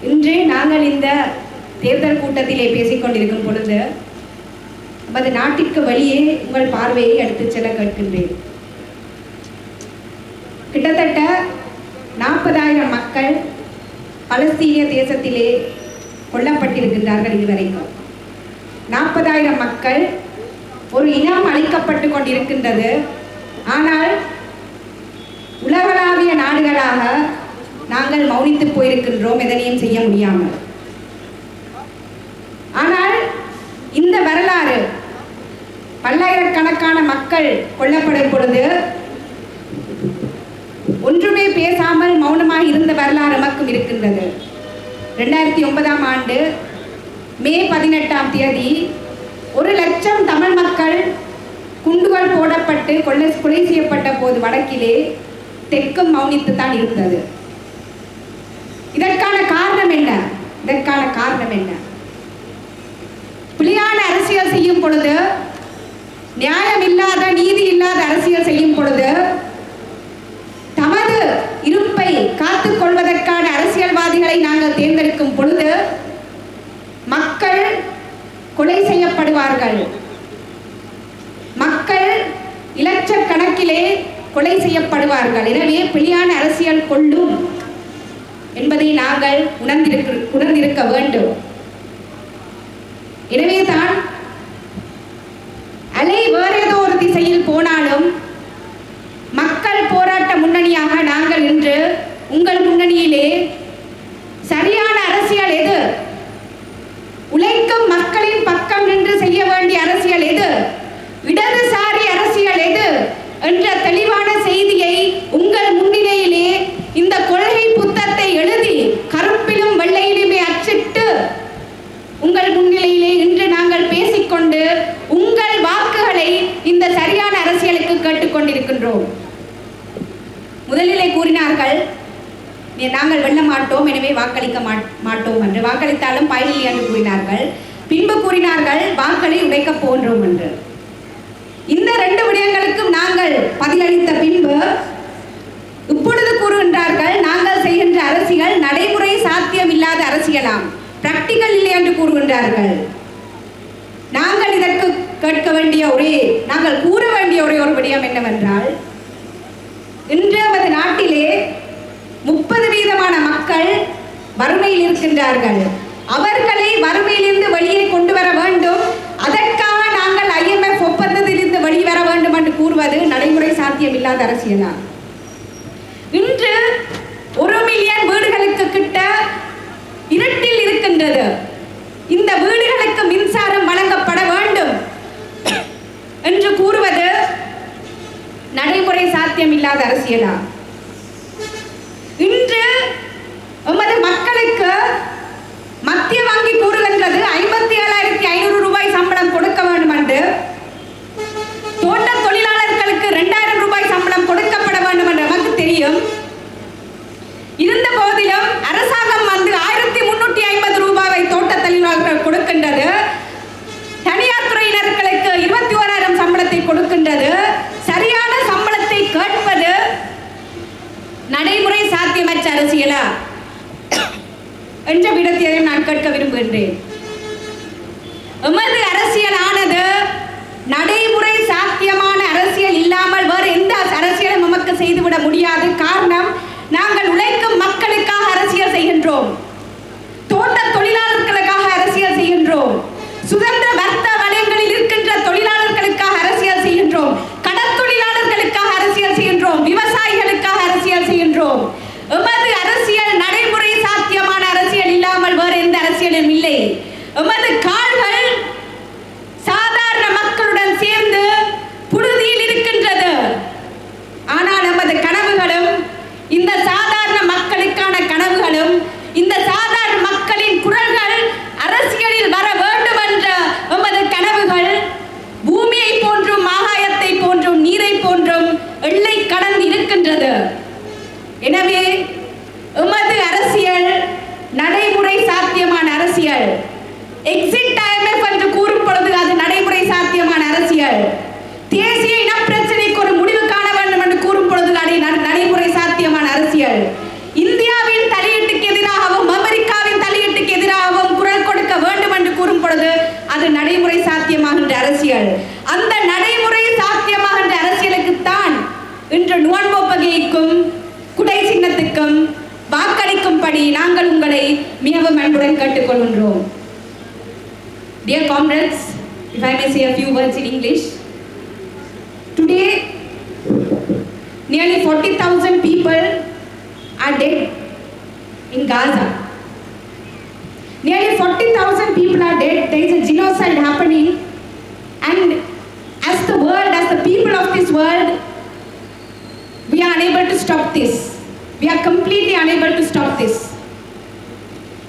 இன்று நாங்கள் இந்த தேர்தல் கூட்டத்திலே பேசிக்கொண்டிருக்கும் பொழுது நமது நாட்டிற்கு வெளியே உங்கள் பார்வையை எடுத்துச் செல்ல கேட்கின்றேன். கிட்டத்தட்ட 40,000 மக்கள் பலஸ்தீனிய தேசத்திலே கொல்லப்பட்டிருக்கின்றார்கள். இதுவரைக்கும் 40,000 மக்கள் ஒரு இனம் அழிக்கப்பட்டு கொண்டிருக்கின்றது. ஆனால் உலகளாவிய நாடுகளாக நாங்கள் மௌனித்து போயிருக்கின்றோம், எதனையும் செய்ய முடியாமல். ஆனால் இந்த வரலாறு பல்லாயிரக்கணக்கான மக்கள் கொல்லப்படும் பொழுது ஒன்றுமே பேசாமல் மௌனமாக இருந்த வரலாறு நமக்கும் இருக்கின்றது. 2009ஆம் ஆண்டு மே 18ஆம் தேதி 1,00,000 தமிழ் மக்கள் குண்டுகள் போடப்பட்டு கொலை செய்யப்பட்ட போது வடக்கிலே தெற்கும் மௌனித்துத்தான் இருந்தது. இதற்கான காரணம் என்ன? பிழையான அரசியல் செய்யும் பொழுது, நியாயம் இல்லாத நீதி இல்லாத அரசியல் செய்யும் பொழுது, தமது இருப்பை காத்துக் கொள்வதற்கான அரசியல்வாதிகளை நாங்கள் தேர்ந்தெடுக்கும் பொழுது மக்கள் கொலை செய்யப்படுவார்கள். மக்கள் இலட்சக்கணக்கிலே கொலை செய்யப்படுவார்கள். எனவே பிழையான அரசியல் கொள்ளும் என்பதை நாங்கள் உணர்ந்திருக்க வேண்டும். எனவே தான் அலை வேறு ஏதோ ஒரு திசையில் போனாலும் மக்கள் போராட்ட முன்னணியாக நாங்கள் இன்று உங்கள் முன்னணியிலே சரியான அரசியல் எது, உழைக்கும் மக்களின் பக்கம் நின்று செய்ய வேண்டிய அரசியல் எது, இடதுசாரி அரசியல் எது என்ற தெளிவான செய்தியை உங்கள் முன்னிலையிலே இந்த கொள்கை புத்தகத்தை எழுதி கருப்பிலும் வெள்ளையிலுமே அச்சிட்டு உங்கள் முன்னிலையிலே இன்று நாங்கள் பேசிக்கொண்டு உங்கள் வாக்குகளை இந்த சரியான அரசியலுக்கு கேட்டுக்கொண்டிருக்கின்றோம். முதலிலே கூறினார்கள், நாங்கள் வெல்ல மாட்டோம், எனவே வாக்களிக்க மாட்டோம் என்று. வாக்களித்தாலும் பயனில்லை என்று கூறினார்கள். பின்பு கூறினார்கள், வாக்களை உடைக்கப் போன்றோம் என்று. இந்த 2 விடயங்களுக்கும் நாங்கள் பதிலளித்த பின்பு இப்பொழுது கூறுகின்றார்கள், நாங்கள் செய்கின்ற அரசியல் நடைமுறை சாத்தியம் இல்லாத அரசியலாம், பிராக்டிகல் இல்லை என்று கூறுகின்றார்கள். நாங்கள் இதற்கு நாங்கள் கூற வேண்டிய ஒரே ஒரு விடயம் என்னவென்றால், இன்று நமது நாட்டிலே 30% மக்கள் வறுமையில் இருக்கின்றார்கள். அவர்களை வறுமையிலிருந்து வெளியே கொண்டு வர வேண்டும். அதற்காக நாங்கள் IMF ஒப்பந்தத்திலிருந்து வெளிவர வேண்டும் என்று கூறுவது நடைமுறை சாத்தியம் இல்லாத அரசியலா? இன்று 1 மில்லியன் வீடுகளுக்கு கிட்ட இருட்டில் இருக்கின்றது. இந்த வீடுகளுக்கு மின்சாரம் வழங்கப்பட வேண்டும் என்று கூறுவது நடைமுறை சாத்தியம் இல்லாத அரசியலா? இன்று நமது மக்களுக்கு மத்திய வங்கி கூறுகின்றது 57,500 ரூபாய் சம்பளம் கொடுக்க வேண்டும் என்று. தோட்ட தொழிலாளர்களுக்கு 2,000 ரூபாய் சம்பளம் கொடுக்கப்பட வேண்டும் என்று நமக்கு தெரியும். இருந்த போதிலும் அரசாங்கம் வந்து 1,350 ரூபாயை தோட்ட தொழிலாளர்கள் கொடுக்கின்றது. தனியார் துறையினர்களுக்கு 21,000 சம்பளத்தை கொடுக்கின்றது. சரியான சம்பளத்தை கேட்பது நடைமுறை சாத்தியமற்ற அரசியலா என்ற விடத்தை நான் கேட்க விரும்புகின்றேன். எமது அரசியலானது நடைமுறை சாத்தியமான அரசியல் இல்லாமல் வேறு எந்த அரசியலும் நமக்கு செய்துவிட முடியாது. காரணம், நாங்கள் உழைக்கும் மக்களுக்காக அரசியல் செய்கின்றோம், தோட்ட தொழிலாளர்களுக்காக அரசியல் செய்கின்றோம், சுதந்திர வர்த்தக வலயங்களில் இருக்கின்ற தொழிலாளர்களுக்காக அரசியல் செய்கின்றோம், கடற்தொழிலாளர்களுக்காக அரசியல் செய்கின்றோம், விவசாயிகளுக்காக அரசியல் செய்கின்றோம். எமது அரசியல் நடைமுறை சாத்தியமான அரசியல் இல்லாமல் வேறு எந்த அரசியலும் இல்லை. எமது கால்கள் சாதாரண மக்களுடன் சேர்ந்து புழுதியில் இருக்கின்றது. ஆனால் நமது கனவுகளும் செய்யும்படி நாங்கள் உங்களை மிகவும் அன்புடன் கேட்டுக்கொள்கின்றோம். Dear comrades, if I may say a few words in English, today nearly 40,000 people are dead in Gaza. Nearly 40,000 people are dead. There is a genocide happening, and as the world, as the people of this world, we are unable to stop this. We are completely unable to stop this.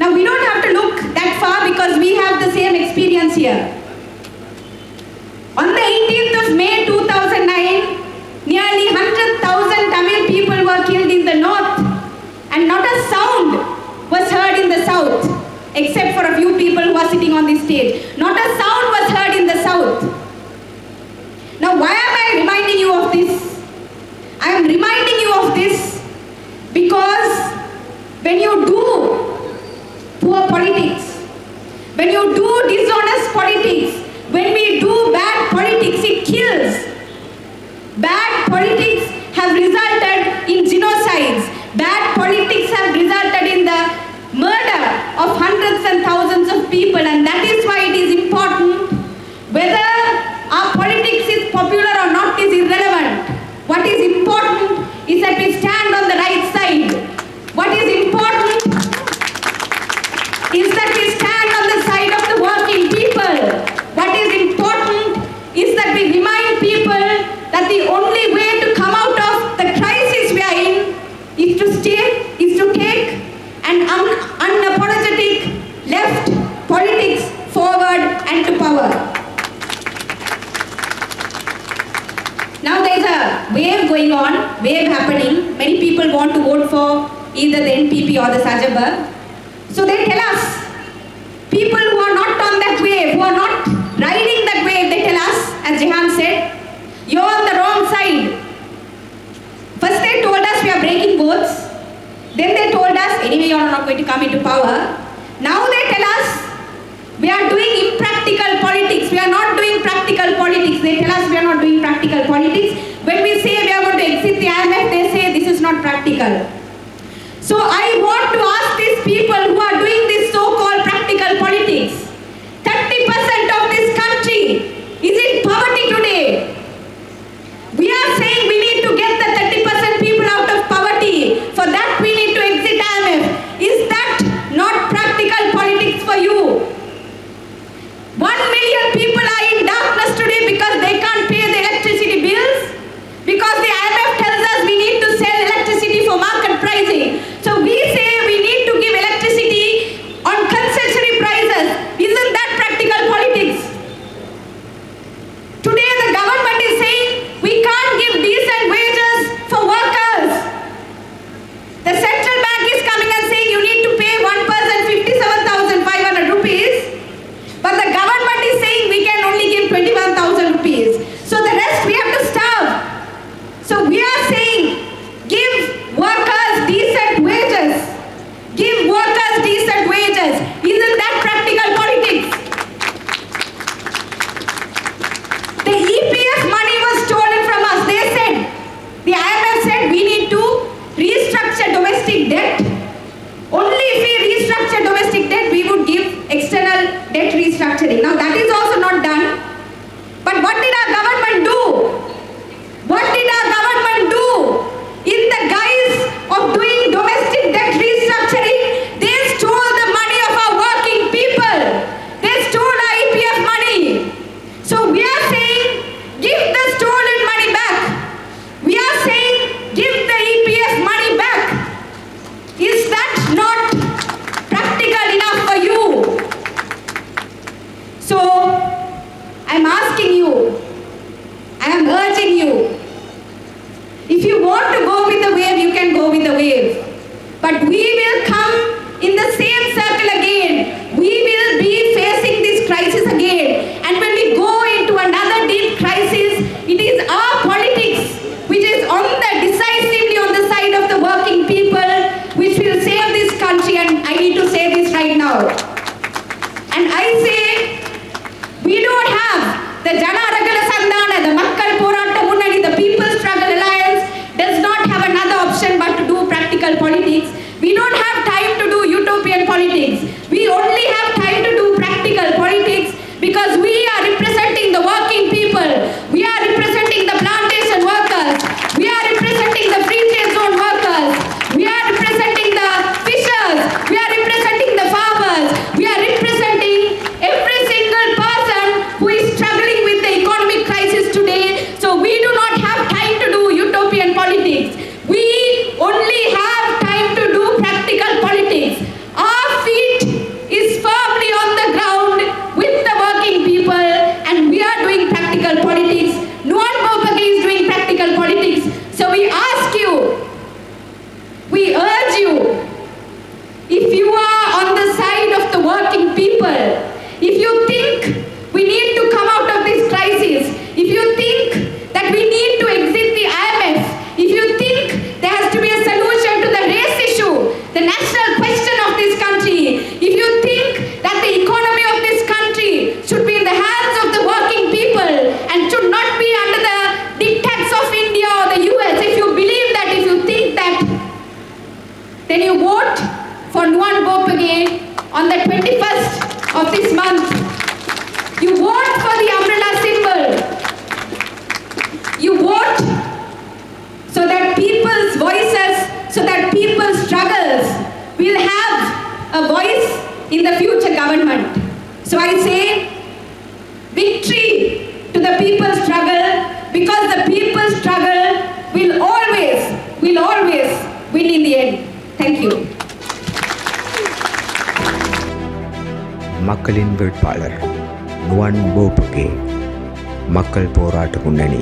Now we don't have to look that far because we have the same experience here. On the 18th of May 2009, nearly 100,000 Tamil people were killed in the north, and not a sound was heard in the south, except for a few people who are sitting on this stage. Not a sound was heard in the south. Now why am I reminding you of this? I am reminding you of this because when you do poor politics, when you do dishonest politics, when we do bad politics, it kills. Bad politics have resulted in genocides. Bad politics have resulted in the murder of hundreds and thousands of people, and that is why it is important. Whether our politics is popular or not is irrelevant. What is important is that we stand on the right side. What is important is that we stand on the side of the working people. What is important is that we remind people that the only way to come out of the crisis we are in is to take an unapologetic left politics forward and to power. Now there is a wave going on, wave happening. Many people want to vote for either the NPP or the Sajaba. So they tell us, people who are not on that wave, who are not riding that wave, they tell us, as Jehan said, you're on the wrong side. First they told us we are breaking votes. Then they told us, anyway you are not going to come into power. Now they tell us, we are doing impractical politics. We are not doing practical politics. They tell us we are not doing practical politics. When we say we are going to exit the IMF, they say this is not practical. So I want to ask these people who are doing this so-called practical politics, 30% of this country is in poverty today. We are saying we need to get the 30% people out of poverty. For that we need to exit IMF. Is that not practical politics for you? 1 million people are in darkness today because they can't pay the electricity bills, because the IMF tells us we need to sell electricity for market pricing. So we say we need to give electricity on concessionary prices. Isn't that practical politics? Today the government is saying we can't give decent wages for workers. The central bank is coming and saying you need to pay one person 57,500 rupees. But the government is saying we can only give 21,000 rupees. So the rest we have to starve. So we are saying give workers decent wages. Give workers decent wages. Isn't that practical politics? The EPF money was stolen from us. They said, the IMF said we need to restructure domestic debt. Only if we restructure domestic debt, we would give external debt restructuring. Now that is also not done. But what did our government do? What did our government do? In the guise of doing domestic debt restructuring, they stole the money of our working people. They stole our EPF money. So we are saying, give the stolen money back. We are saying, give the EPF money back. Is that not practical enough for you? So If you think we need to come out of this crisis, if you think that we need to exit the IMF, if you think there has to be a solution to the race issue, the national question of this country, if you think that the economy of this country should be in the hands of the working people and should not be under the dictats of India or the US, if you believe that, if you think that, then you vote for Nuwan Bopage on the 21st of this month. You vote for the umbrella symbol. You vote so that people's voices, so that people's struggles will have a voice in the future government. So I say victory to the people's struggle, because the people's struggle will always win in the end. Thank you. மக்களின் வேட்பாளர் நுவான் போபகே, மக்கள் போராட்ட முன்னணி.